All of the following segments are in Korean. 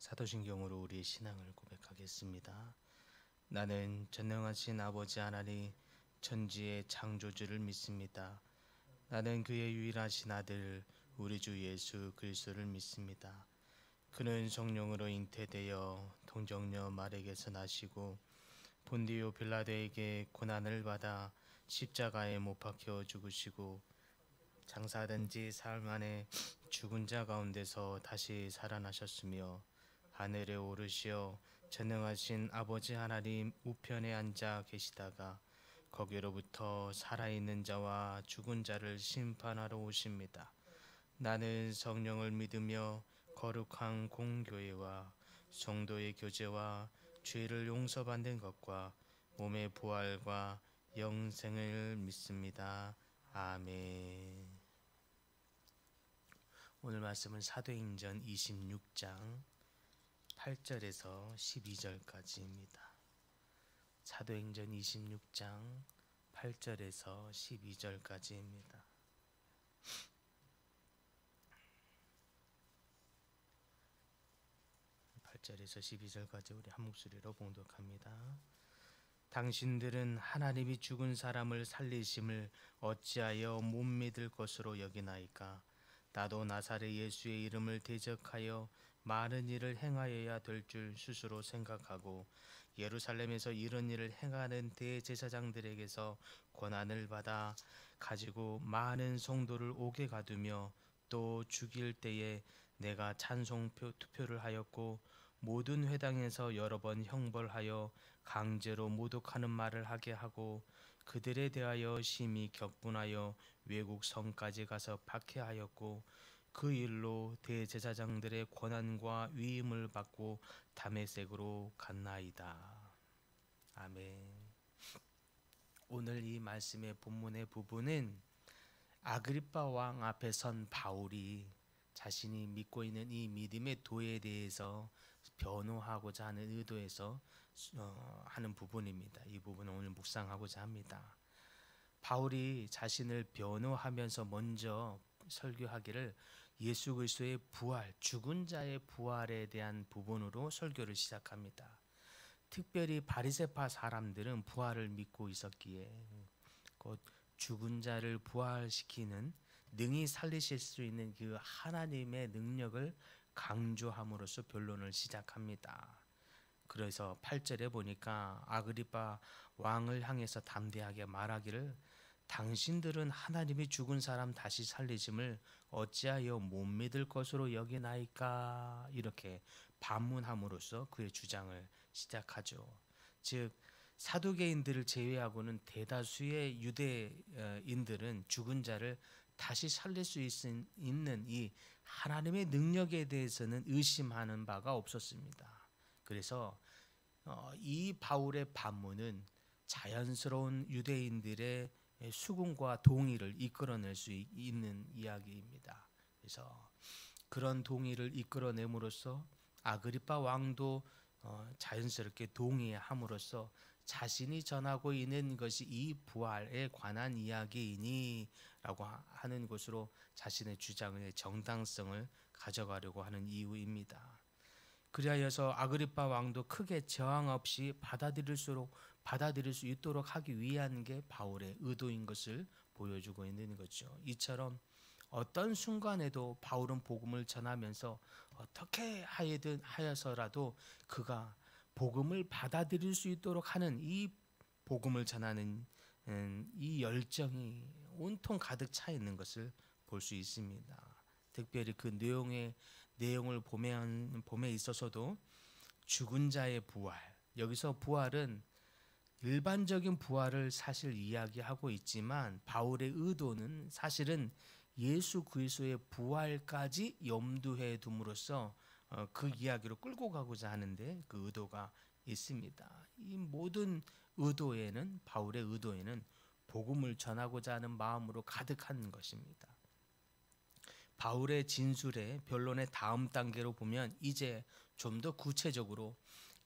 사도신경으로 우리의 신앙을 고백하겠습니다. 나는 전능하신 아버지 하나님 천지의 창조주를 믿습니다. 나는 그의 유일하신 아들 우리 주 예수 그리스도를 믿습니다. 그는 성령으로 잉태되어 동정녀 마리아에게서 나시고 본디오 빌라도에게 고난을 받아 십자가에 못 박혀 죽으시고 장사된 지 사흘 만에 죽은 자 가운데서 다시 살아나셨으며 하늘에 오르시어 전능하신 아버지 하나님 우편에 앉아 계시다가 거기로부터 살아있는 자와 죽은 자를 심판하러 오십니다. 나는 성령을 믿으며 거룩한 공교회와 성도의 교제와 죄를 용서받는 것과 몸의 부활과 영생을 믿습니다. 아멘. 오늘 말씀은 사도행전 26장 8절에서 12절까지입니다. 사도행전 26장 8절에서 12절까지입니다. 절에서 12절까지 우리 한 목소리로 봉독합니다. 당신들은 하나님이 죽은 사람을 살리심을 어찌하여 못 믿을 것으로 여기나이까? 나도 나사렛 예수의 이름을 대적하여 많은 일을 행하여야 될 줄 스스로 생각하고 예루살렘에서 이런 일을 행하는 대제사장들에게서 권한을 받아 가지고 많은 성도를 옥에 가두며 또 죽일 때에 내가 찬송 투표를 하였고 모든 회당에서 여러 번 형벌하여 강제로 모독하는 말을 하게 하고 그들에 대하여 심히 격분하여 외국 성까지 가서 박해하였고 그 일로 대제사장들의 권한과 위임을 받고 다메섹으로 갔나이다. 아멘. 오늘 이 말씀의 본문의 부분은 아그리빠 왕 앞에 선 바울이 자신이 믿고 있는 이 믿음의 도에 대해서 변호하고자 하는 의도에서 하는 부분입니다. 이 부분을 오늘 묵상하고자 합니다. 바울이 자신을 변호하면서 먼저 설교하기를 예수 그리스도의 부활, 죽은 자의 부활에 대한 부분으로 설교를 시작합니다. 특별히 바리새파 사람들은 부활을 믿고 있었기에 곧 죽은 자를 부활시키는 능히 살리실 수 있는 그 하나님의 능력을 강조함으로써 변론을 시작합니다. 그래서 8절에 보니까 아그리빠 왕을 향해서 담대하게 말하기를 당신들은 하나님이 죽은 사람 다시 살리심을 어찌하여 못 믿을 것으로 여기나이까? 이렇게 반문함으로써 그의 주장을 시작하죠. 즉 사두개인들을 제외하고는 대다수의 유대인들은 죽은 자를 다시 살릴 수 있는 이 하나님의 능력에 대해서는 의심하는 바가 없었습니다. 그래서 이 바울의 반문은 자연스러운 유대인들의 수긍과 동의를 이끌어낼 수 있는 이야기입니다. 그래서 그런 동의를 이끌어냄으로써 아그리빠 왕도 자연스럽게 동의함으로써 자신이 전하고 있는 것이 이 부활에 관한 이야기이니 라고 하는 것으로 자신의 주장의 정당성을 가져가려고 하는 이유입니다. 그리하여서 아그리빠 왕도 크게 저항 없이 받아들일 수 있도록 하기 위한 게 바울의 의도인 것을 보여주고 있는 거죠. 이처럼 어떤 순간에도 바울은 복음을 전하면서 어떻게 하여서라도 그가 복음을 받아들일 수 있도록 하는 이 복음을 전하는 이 열정이 온통 가득 차 있는 것을 볼 수 있습니다. 특별히 그 내용을 봄에 있어서도 죽은 자의 부활, 여기서 부활은 일반적인 부활을 사실 이야기하고 있지만 바울의 의도는 사실은 예수 그리스도의 부활까지 염두에 둠으로써 그 이야기로 끌고 가고자 하는데 그 의도가 있습니다. 이 모든 바울의 의도에는 복음을 전하고자 하는 마음으로 가득한 것입니다. 바울의 진술의 변론의 다음 단계로 보면 이제 좀 더 구체적으로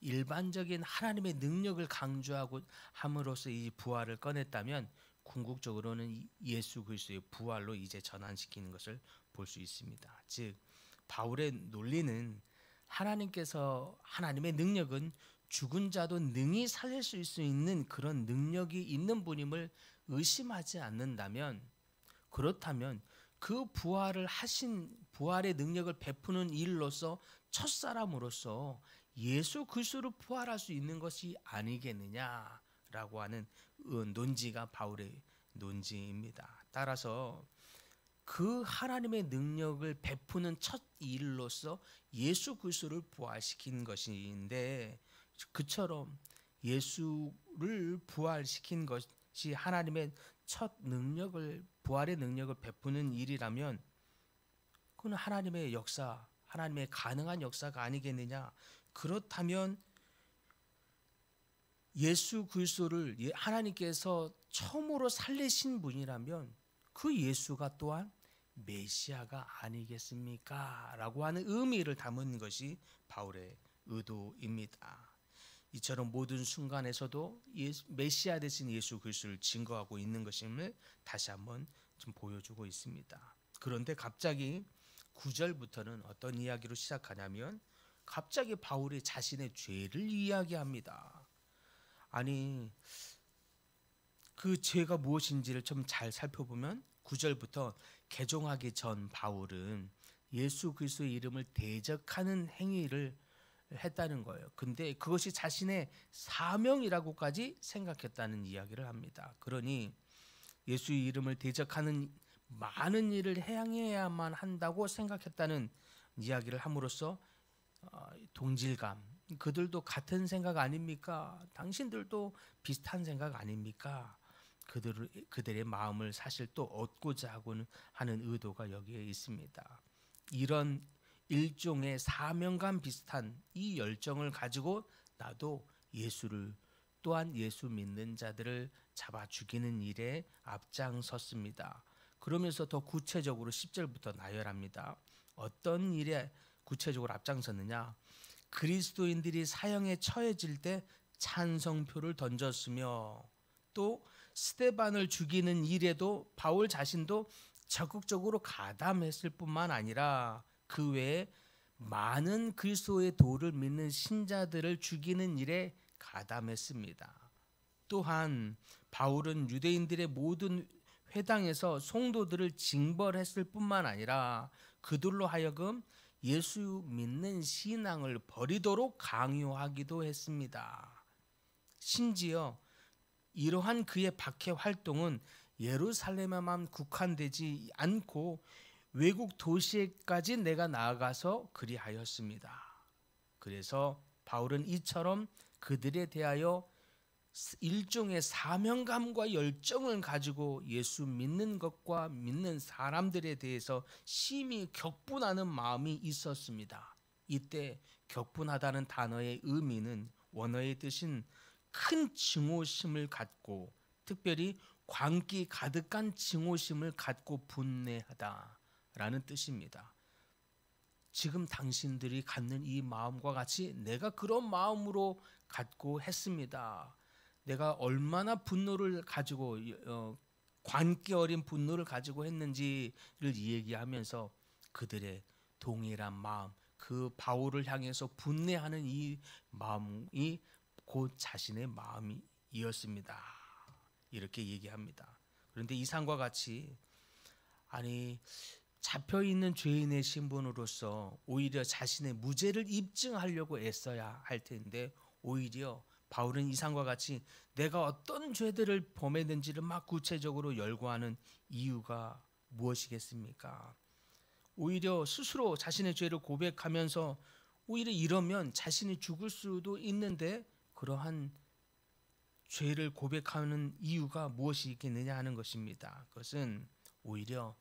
일반적인 하나님의 능력을 강조하고 함으로써 이 부활을 꺼냈다면 궁극적으로는 예수 그리스도의 부활로 이제 전환시키는 것을 볼 수 있습니다. 즉 바울의 논리는 하나님의 능력은 죽은 자도 능히 살릴 수 있는 그런 능력이 있는 분임을 의심하지 않는다면, 그렇다면 그 부활의 능력을 베푸는 일로서 첫사람으로서 예수 그리스도를 부활할 수 있는 것이 아니겠느냐라고 하는 논지가 바울의 논지입니다. 따라서 그 하나님의 능력을 베푸는 첫 일로서 예수 그리스도를 부활시킨 것인데, 그처럼 예수를 부활시킨 것이 하나님의 첫 부활의 능력을 베푸는 일이라면, 그건 하나님의 가능한 역사가 아니겠느냐. 그렇다면 예수 그리스도를 하나님께서 처음으로 살리신 분이라면 그 예수가 또한 메시아가 아니겠습니까? 라고 하는 의미를 담은 것이 바울의 의도입니다. 이처럼 모든 순간에서도 메시아 되신 예수 그리스도를 증거하고 있는 것임을 다시 한번 좀 보여주고 있습니다. 그런데 갑자기 9절부터는 어떤 이야기로 시작하냐면, 갑자기 바울이 자신의 죄를 이야기합니다. 아니, 그 죄가 무엇인지를 좀 잘 살펴보면 9절부터 개종하기 전 바울은 예수 그리스도의 이름을 대적하는 행위를 했다는 거예요. 근데 그것이 자신의 사명이라고까지 생각했다는 이야기를 합니다. 그러니 예수의 이름을 대적하는 많은 일을 행해야만 한다고 생각했다는 이야기를 함으로써 동질감, 그들도 같은 생각 아닙니까? 당신들도 비슷한 생각 아닙니까? 그들의 마음을 사실 또 얻고자 하는 의도가 여기에 있습니다. 이런 일종의 사명감 비슷한 이 열정을 가지고 나도 또한 예수 믿는 자들을 잡아 죽이는 일에 앞장섰습니다. 그러면서 더 구체적으로 10절부터 나열합니다. 어떤 일에 구체적으로 앞장섰느냐? 그리스도인들이 사형에 처해질 때 찬성표를 던졌으며, 또 스데반을 죽이는 일에도 바울 자신도 적극적으로 가담했을 뿐만 아니라 그 외에 많은 그리스도의 도를 믿는 신자들을 죽이는 일에 가담했습니다. 또한 바울은 유대인들의 모든 회당에서 성도들을 징벌했을 뿐만 아니라 그들로 하여금 예수 믿는 신앙을 버리도록 강요하기도 했습니다. 심지어 이러한 그의 박해 활동은 예루살렘에만 국한되지 않고 외국 도시에까지 내가 나아가서 그리하였습니다. 그래서 바울은 이처럼 그들에 대하여 일종의 사명감과 열정을 가지고 예수 믿는 것과 믿는 사람들에 대해서 심히 격분하는 마음이 있었습니다. 이때 격분하다는 단어의 의미는 원어의 뜻인 큰 증오심을 갖고, 특별히 광기 가득한 증오심을 갖고 분내하다라는 뜻입니다. 지금 당신들이 갖는 이 마음과 같이 내가 그런 마음으로 갖고 했습니다. 내가 얼마나 분노를 가지고 관계 어린 분노를 가지고 했는지를 얘기하면서 그들의 동일한 마음, 그 바울을 향해서 분내하는 이 마음이 곧 자신의 마음이었습니다. 이렇게 얘기합니다. 그런데 이상과 같이, 아니, 잡혀있는 죄인의 신분으로서 오히려 자신의 무죄를 입증하려고 애써야 할 텐데, 오히려 바울은 이상과 같이 내가 어떤 죄들을 범했는지를 막 구체적으로 열거하는 이유가 무엇이겠습니까? 오히려 스스로 자신의 죄를 고백하면서 오히려 이러면 자신이 죽을 수도 있는데 그러한 죄를 고백하는 이유가 무엇이 있겠느냐 하는 것입니다. 그것은 오히려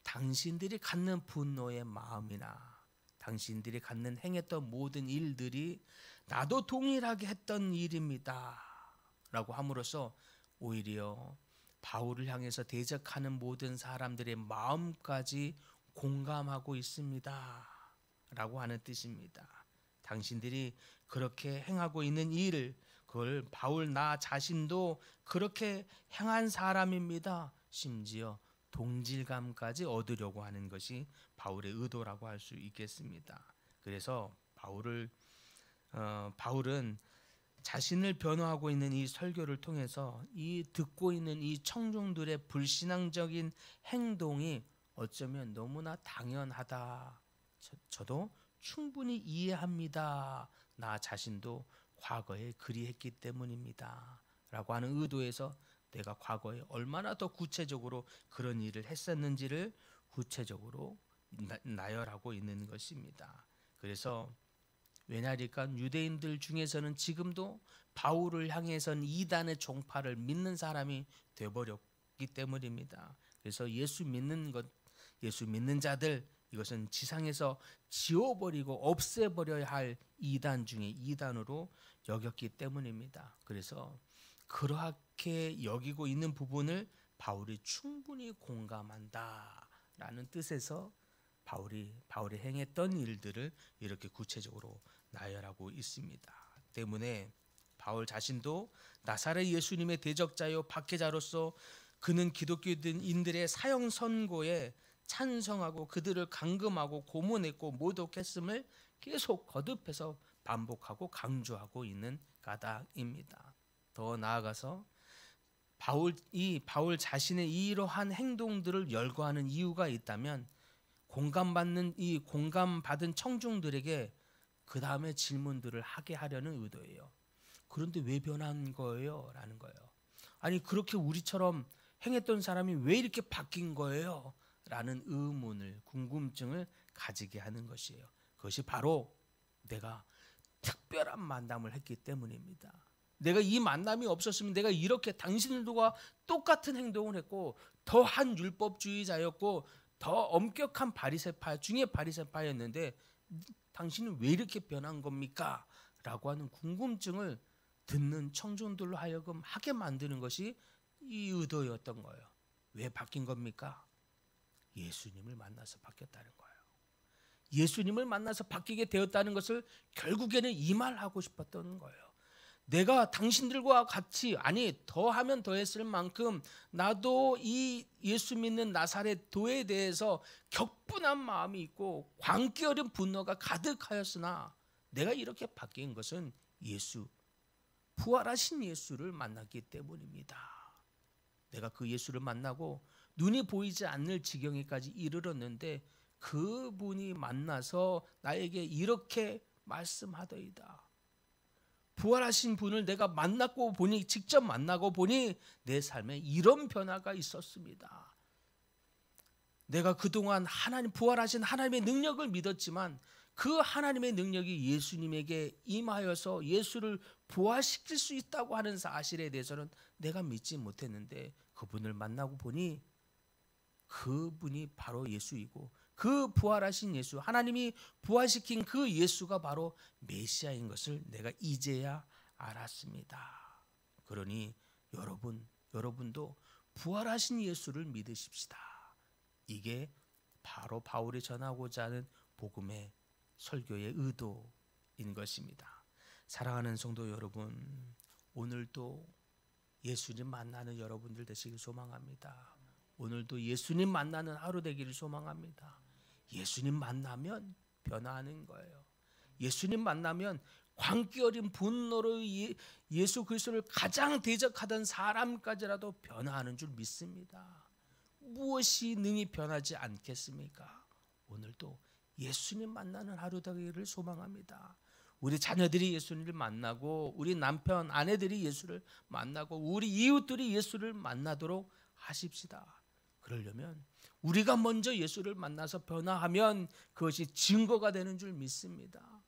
당신들이 갖는 분노의 마음이나 당신들이 갖는 행했던 모든 일들이 나도 동일하게 했던 일입니다 라고 함으로써 오히려 바울을 향해서 대적하는 모든 사람들의 마음까지 공감하고 있습니다 라고 하는 뜻입니다. 당신들이 그렇게 행하고 있는 일을, 그걸 바울 나 자신도 그렇게 행한 사람입니다. 심지어 동질감까지 얻으려고 하는 것이 바울의 의도라고 할 수 있겠습니다. 그래서 바울은 자신을 변호하고 있는 이 설교를 통해서 이 듣고 있는 이 청중들의 불신앙적인 행동이 어쩌면 너무나 당연하다. 저도 충분히 이해합니다. 나 자신도 과거에 그리했기 때문입니다. 라고 하는 의도에서 내가 과거에 얼마나 더 구체적으로 그런 일을 했었는지를 구체적으로 나열하고 있는 것입니다. 그래서 왜냐하니까 유대인들 중에서는 지금도 바울을 향해선 이단의 종파를 믿는 사람이 되어버렸기 때문입니다. 그래서 예수 믿는 자들, 이것은 지상에서 지워버리고 없애버려야 할 이단 중에 이단으로 여겼기 때문입니다. 그래서 그렇게 여기고 있는 부분을 바울이 충분히 공감한다라는 뜻에서 바울이 행했던 일들을 이렇게 구체적으로 나열하고 있습니다. 때문에 바울 자신도 나사렛 예수님의 대적자요 박해자로서 그는 기독교인들의 사형 선고에 찬성하고 그들을 감금하고 고문했고 모독했음을 계속 거듭해서 반복하고 강조하고 있는 까닭입니다. 더 나아가서 바울 자신의 이러한 행동들을 열거하는 이유가 있다면 공감받은 청중들에게 그 다음에 질문들을 하게 하려는 의도예요. 그런데 왜 변한 거예요? 라는 거예요. 아니 그렇게 우리처럼 행했던 사람이 왜 이렇게 바뀐 거예요? 라는 의문을, 궁금증을 가지게 하는 것이에요. 그것이 바로 내가 특별한 만남을 했기 때문입니다. 내가 이 만남이 없었으면 내가 이렇게 당신들과 똑같은 행동을 했고 더한 율법주의자였고 더 엄격한 바리새파 중에 바리새파였는데 당신은 왜 이렇게 변한 겁니까? 라고 하는 궁금증을 듣는 청중들로 하여금 하게 만드는 것이 이 의도였던 거예요. 왜 바뀐 겁니까? 예수님을 만나서 바뀌었다는 거예요. 예수님을 만나서 바뀌게 되었다는 것을 결국에는 이 말하고 싶었던 거예요. 내가 당신들과 같이, 아니 더하면 더했을 만큼 나도 이 예수 믿는 나사렛 도에 대해서 격분한 마음이 있고 광기 어린 분노가 가득하였으나 내가 이렇게 바뀐 것은 부활하신 예수를 만났기 때문입니다. 내가 그 예수를 만나고 눈이 보이지 않을 지경에까지 이르렀는데 그분이 만나서 나에게 이렇게 말씀하더이다. 부활하신 분을 내가 직접 만나고 보니 내 삶에 이런 변화가 있었습니다. 내가 그동안 부활하신 하나님의 능력을 믿었지만 그 하나님의 능력이 예수님에게 임하여서 예수를 부활시킬 수 있다고 하는 사실에 대해서는 내가 믿지 못했는데 그분을 만나고 보니 그분이 바로 예수이고 그 부활하신 예수, 하나님이 부활시킨 그 예수가 바로 메시아인 것을 내가 이제야 알았습니다. 그러니 여러분도 부활하신 예수를 믿으십시다. 이게 바로 바울이 전하고자 하는 복음의 설교의 의도인 것입니다. 사랑하는 성도 여러분, 오늘도 예수님 만나는 여러분들 되시길 소망합니다. 오늘도 예수님 만나는 하루 되기를 소망합니다. 예수님 만나면 변화하는 거예요. 예수님 만나면 광기 어린 분노로 예수 그리스도를 가장 대적하던 사람까지라도 변화하는 줄 믿습니다. 무엇이 능히 변하지 않겠습니까? 오늘도 예수님 만나는 하루 되기를 소망합니다. 우리 자녀들이 예수님을 만나고 우리 남편, 아내들이 예수를 만나고 우리 이웃들이 예수를 만나도록 하십시다. 그러려면 우리가 먼저 예수를 만나서 변화하면 그것이 증거가 되는 줄 믿습니다.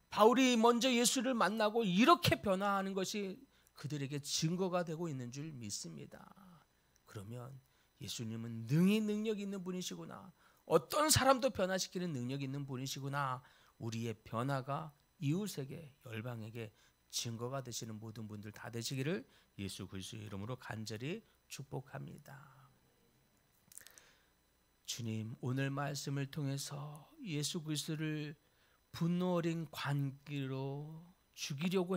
바울이 먼저 예수를 만나고 이렇게 변화하는 것이 그들에게 증거가 되고 있는 줄 믿습니다. 그러면 예수님은 능히 능력 있는 분이시구나. 어떤 사람도 변화시키는 능력 있는 분이시구나. 우리의 변화가 이웃에게, 열방에게 증거가 되시는 모든 분들 다 되시기를 예수 그리스도의 이름으로 간절히 축복합니다. 주님, 오늘 말씀을 통해서 예수 그리스도를 분노 어린 관계로 죽이려고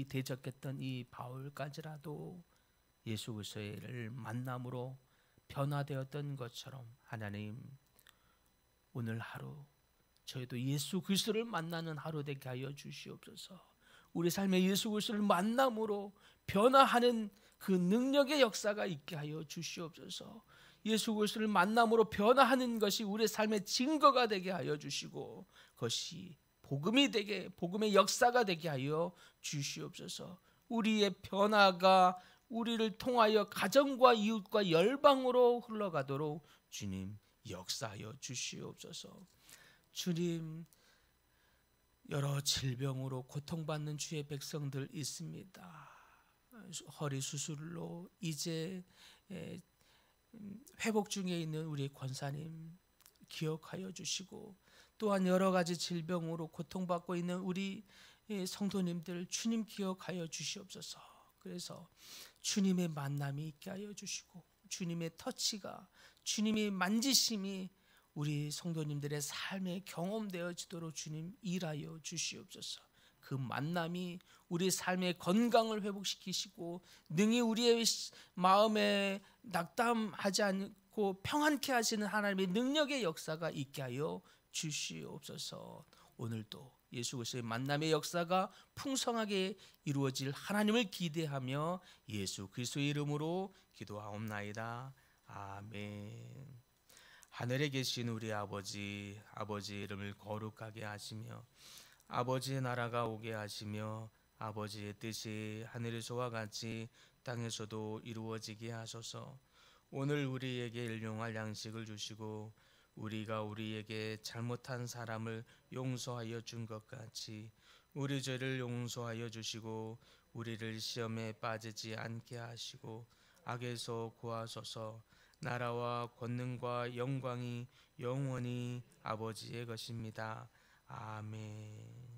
대적했던 이 바울까지라도 예수 그리스도를 만남으로 변화되었던 것처럼 하나님, 오늘 하루 저희도 예수 그리스도를 만나는 하루 되게 하여 주시옵소서. 우리 삶에 예수 그리스도를 만남으로 변화하는 그 능력의 역사가 있게 하여 주시옵소서. 예수 그리스도를 만남으로 변화하는 것이 우리의 삶의 증거가 되게 하여 주시고, 그것이 복음이 되게, 복음의 역사가 되게 하여 주시옵소서. 우리의 변화가 우리를 통하여 가정과 이웃과 열방으로 흘러가도록 주님 역사하여 주시옵소서. 주님, 여러 질병으로 고통받는 주의 백성들 있습니다. 허리 수술로 이제 회복 중에 있는 우리 권사님 기억하여 주시고, 또한 여러 가지 질병으로 고통받고 있는 우리 성도님들 주님 기억하여 주시옵소서. 그래서 주님의 만남이 있게 하여 주시고, 주님의 터치가, 주님의 만지심이 우리 성도님들의 삶에 경험되어지도록 주님 일하여 주시옵소서. 그 만남이 우리 삶의 건강을 회복시키시고 능히 우리의 마음에 낙담하지 않고 평안케 하시는 하나님의 능력의 역사가 있게 하여 주시옵소서. 오늘도 예수 그리스도의 만남의 역사가 풍성하게 이루어질 하나님을 기대하며 예수 그리스도의 이름으로 기도하옵나이다. 아멘. 하늘에 계신 우리 아버지, 아버지의 이름을 거룩하게 하시며 아버지의 나라가 오게 하시며 아버지의 뜻이 하늘에서와 같이 땅에서도 이루어지게 하소서. 오늘 우리에게 일용할 양식을 주시고 우리가 우리에게 잘못한 사람을 용서하여 준 것 같이 우리 죄를 용서하여 주시고 우리를 시험에 빠지지 않게 하시고 악에서 구하소서. 나라와 권능과 영광이 영원히 아버지의 것입니다. 아멘.